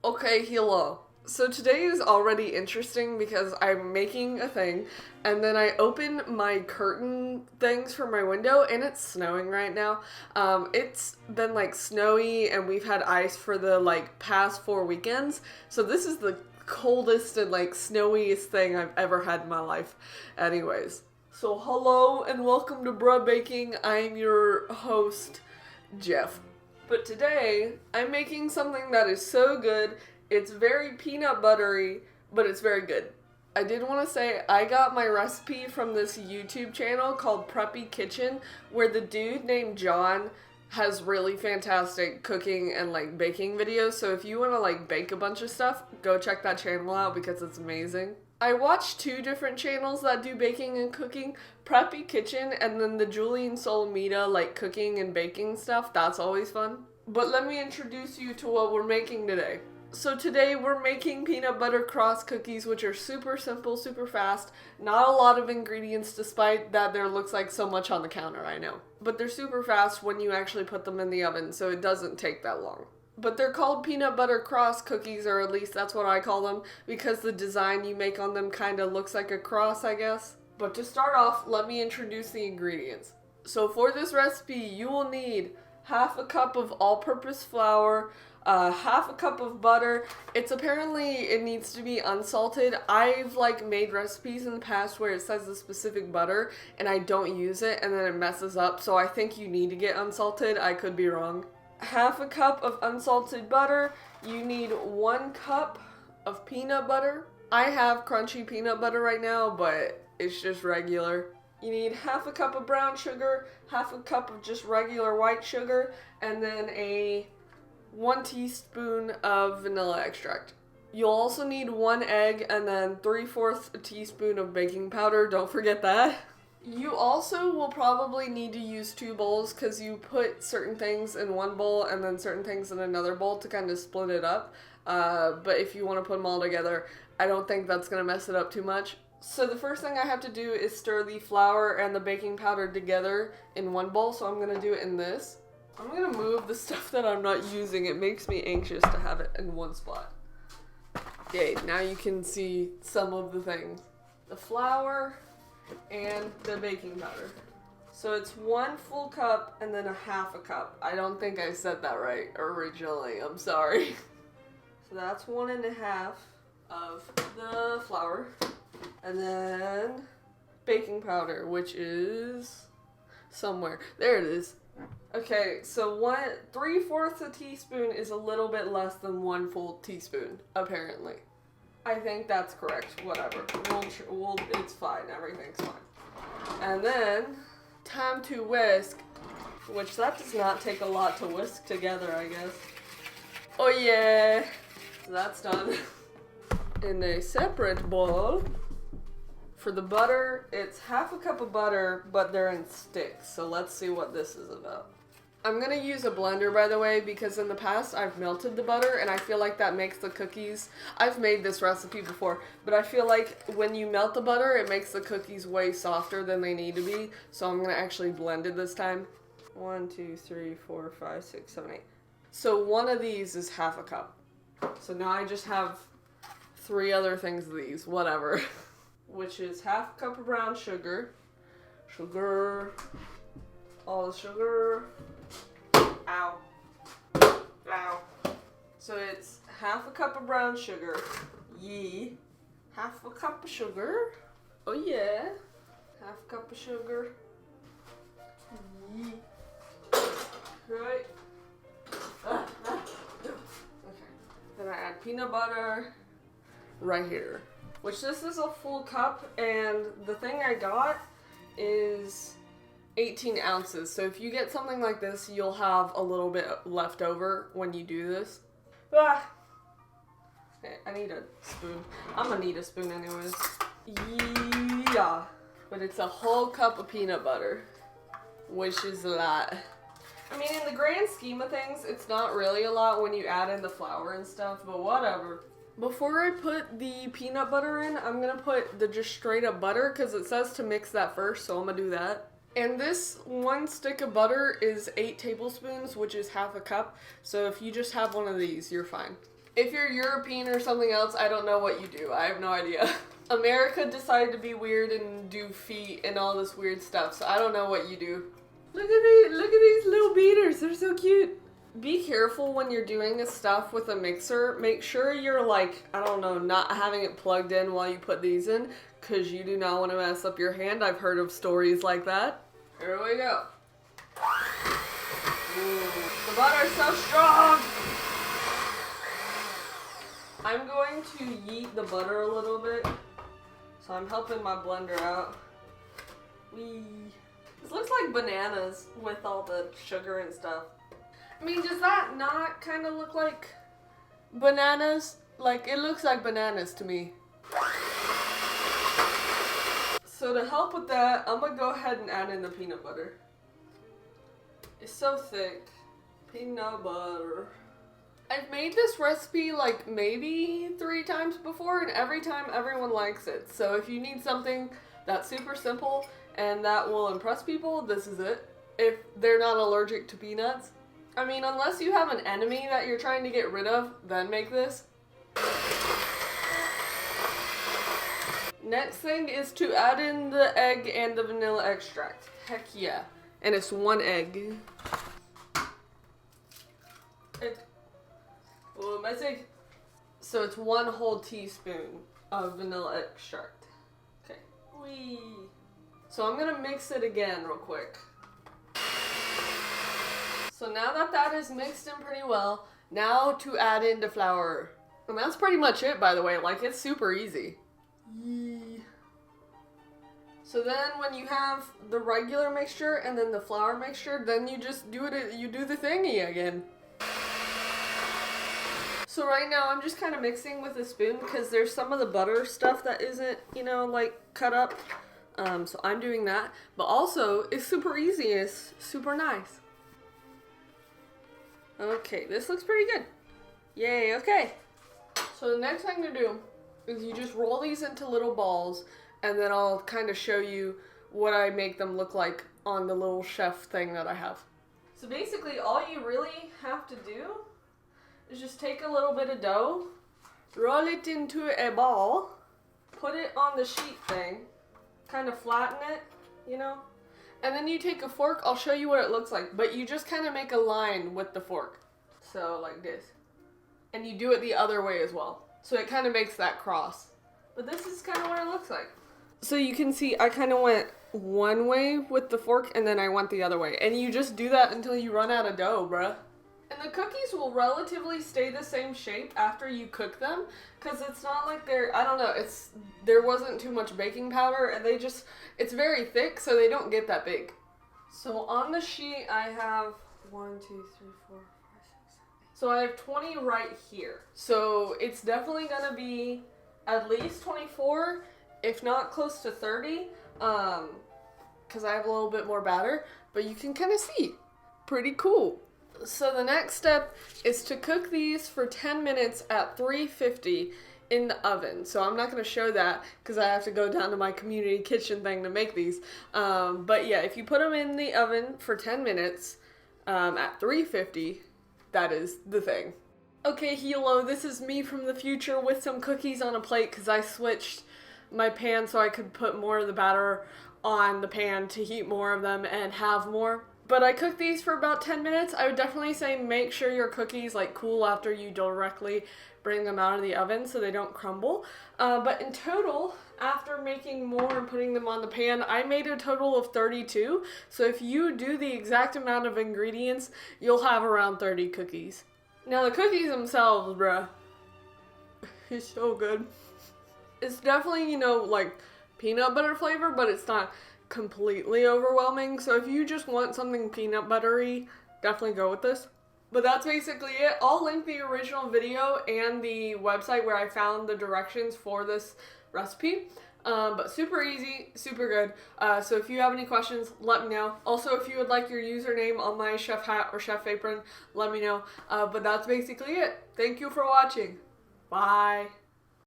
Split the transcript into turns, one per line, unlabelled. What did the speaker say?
Okay, hello. So today is already interesting because I'm making a thing and then I open my curtain things for my window and it's snowing right now. It's been like snowy and we've had ice for the past 4 weekends. So this is the coldest and snowiest thing I've ever had in my life. Anyways. So hello and welcome to Bread Baking. I'm your host, Jeff. But today, I'm making something that is so good. It's very peanut buttery, but it's very good. I did want to say I got my recipe from this YouTube channel called Preppy Kitchen, where the dude named John has really fantastic cooking and baking videos. So if you want to bake a bunch of stuff, go check that channel out because it's amazing. I watched 2 different channels that do baking and cooking, Preppy Kitchen and then the Julian Solomita cooking and baking stuff. That's always fun. But let me introduce you to what we're making today. So today we're making peanut butter cross cookies, which are super simple, super fast. Not a lot of ingredients despite that there looks like so much on the counter, I know. But they're super fast when you actually put them in the oven, so it doesn't take that long. But they're called peanut butter cross cookies, or at least that's what I call them, because the design you make on them kind of looks like a cross, I guess. But to start off, let me introduce the ingredients. So for this recipe, you will need half a cup of all-purpose flour, half a cup of butter. It needs to be unsalted. I've made recipes in the past where it says the specific butter, and I don't use it, and then it messes up, so I think you need to get unsalted. I could be wrong. Half a cup of unsalted butter. You need 1 cup of peanut butter. I have crunchy peanut butter right now, but it's just regular. You need half a cup of brown sugar, half a cup of just regular white sugar, and then 1 teaspoon of vanilla extract. You'll also need 1 egg and then 3/4 a teaspoon of baking powder. Don't forget that. You also will probably need to use 2 bowls because you put certain things in 1 bowl and then certain things in another bowl to kind of split it up. But if you want to put them all together, I don't think that's going to mess it up too much. So the first thing I have to do is stir the flour and the baking powder together in 1 bowl, so I'm going to do it in this. I'm going to move the stuff that I'm not using. It makes me anxious to have it in one spot. Okay, now you can see some of the things. The flour and the baking powder. So it's 1 full cup and then a half a cup. I don't think I said that right originally. I'm sorry. So that's 1.5 of the flour. And then baking powder, which is somewhere. There it is. Okay, so 3/4 a teaspoon is a little bit less than 1 full teaspoon, apparently. I think that's correct. Whatever. It's fine. Everything's fine. And then, time to whisk, which that does not take a lot to whisk together, I guess. Oh yeah! So that's done. In a separate bowl, for the butter, it's half a cup of butter, but they're in sticks. So let's see what this is about. I'm going to use a blender, by the way, because in the past I've melted the butter, and I feel like that makes the cookies... I've made this recipe before, but I feel like when you melt the butter, it makes the cookies way softer than they need to be, so I'm going to actually blend it this time. 1, 2, 3, 4, 5, 6, 7, 8. So 1 of these is half a cup. So now I just have 3 other things of these, whatever. Which is half a cup of brown sugar. All the sugar... Ow. Ow. So it's half a cup of brown sugar. Yee. Half a cup of sugar. Oh yeah. Half a cup of sugar. Yee. Right. Okay. Then I add peanut butter right here. Which this is a full cup, and the thing I got is 18 ounces. So if you get something like this, you'll have a little bit left over when you do this. Okay, I need a spoon. I'm gonna need a spoon anyways. Yeah. But it's a whole cup of peanut butter, which is a lot. I mean, in the grand scheme of things, it's not really a lot when you add in the flour and stuff, but whatever. Before I put the peanut butter in, I'm gonna put the just straight up butter because it says to mix that first, so I'm gonna do that. And this 1 stick of butter is 8 tablespoons, which is half a cup. So if you just have one of these, you're fine. If you're European or something else, I don't know what you do. I have no idea. America decided to be weird and do feet and all this weird stuff, so I don't know what you do. Look at these little beaters. They're so cute. Be careful when you're doing this stuff with a mixer. Make sure you're like, I don't know, not having it plugged in while you put these in, because you do not want to mess up your hand. I've heard of stories like that. Here we go. Ooh, the butter's so strong! I'm going to yeet the butter a little bit, so I'm helping my blender out. Whee! This looks like bananas with all the sugar and stuff. I mean, does that not kind of look like bananas? Like, it looks like bananas to me. So to help with that, I'm gonna go ahead and add in the peanut butter. It's so thick. Peanut butter. I've made this recipe like maybe 3 times before, and every time everyone likes it. So if you need something that's super simple and that will impress people, this is it. If they're not allergic to peanuts. I mean, unless you have an enemy that you're trying to get rid of, then make this. Next thing is to add in the egg and the vanilla extract. Heck yeah. And it's 1 egg. Oh, messy. So it's 1 whole teaspoon of vanilla extract. Okay. Whee. So I'm gonna mix it again real quick. So now that that is mixed in pretty well, now to add in the flour. And that's pretty much it, by the way. Like, it's super easy. Yee. So then when you have the regular mixture and then the flour mixture, then you just do it, you do the thingy again. So right now I'm just kind of mixing with a spoon because there's some of the butter stuff that isn't, you know, like cut up. So I'm doing that. But also, it's super easy. It's super nice. Okay, this looks pretty good. Yay, okay. So the next thing to do is you just roll these into little balls, and then I'll kind of show you what I make them look like on the little chef thing that I have. So basically all you really have to do is just take a little bit of dough, roll it into a ball, put it on the sheet thing, kind of flatten it, you know, and then you take a fork. I'll show you what it looks like, but you just kind of make a line with the fork. So like this. And you do it the other way as well. So it kind of makes that cross. But this is kind of what it looks like. So you can see I kind of went one way with the fork and then I went the other way. And you just do that until you run out of dough, bruh. And the cookies will relatively stay the same shape after you cook them, because it's not like they're, I don't know, there wasn't too much baking powder, and it's very thick, so they don't get that big. So on the sheet I have 1, 2, 3, 4, 5, 6, 7, 8. So I have 20 right here. So it's definitely gonna be at least 24, if not close to 30, because I have a little bit more batter, but you can kind of see. Pretty cool. So the next step is to cook these for 10 minutes at 350 in the oven. So I'm not going to show that because I have to go down to my community kitchen thing to make these. But yeah, if you put them in the oven for 10 minutes at 350, that is the thing. Okay, hello, this is me from the future with some cookies on a plate because I switched my pan so I could put more of the batter on the pan to heat more of them and have more. But I cooked these for about 10 minutes. I would definitely say make sure your cookies like cool after you directly bring them out of the oven so they don't crumble. But in total, after making more and putting them on the pan, I made a total of 32. So if you do the exact amount of ingredients, you'll have around 30 cookies. Now the cookies themselves, bruh, it's so good. It's definitely, you know, like peanut butter flavor, but it's not completely overwhelming. So if you just want something peanut buttery, definitely go with this. But that's basically it. I'll link the original video and the website where I found the directions for this recipe. But super easy, super good. So if you have any questions, let me know. Also, if you would like your username on my chef hat or chef apron, let me know. But that's basically it. Thank you for watching. Bye.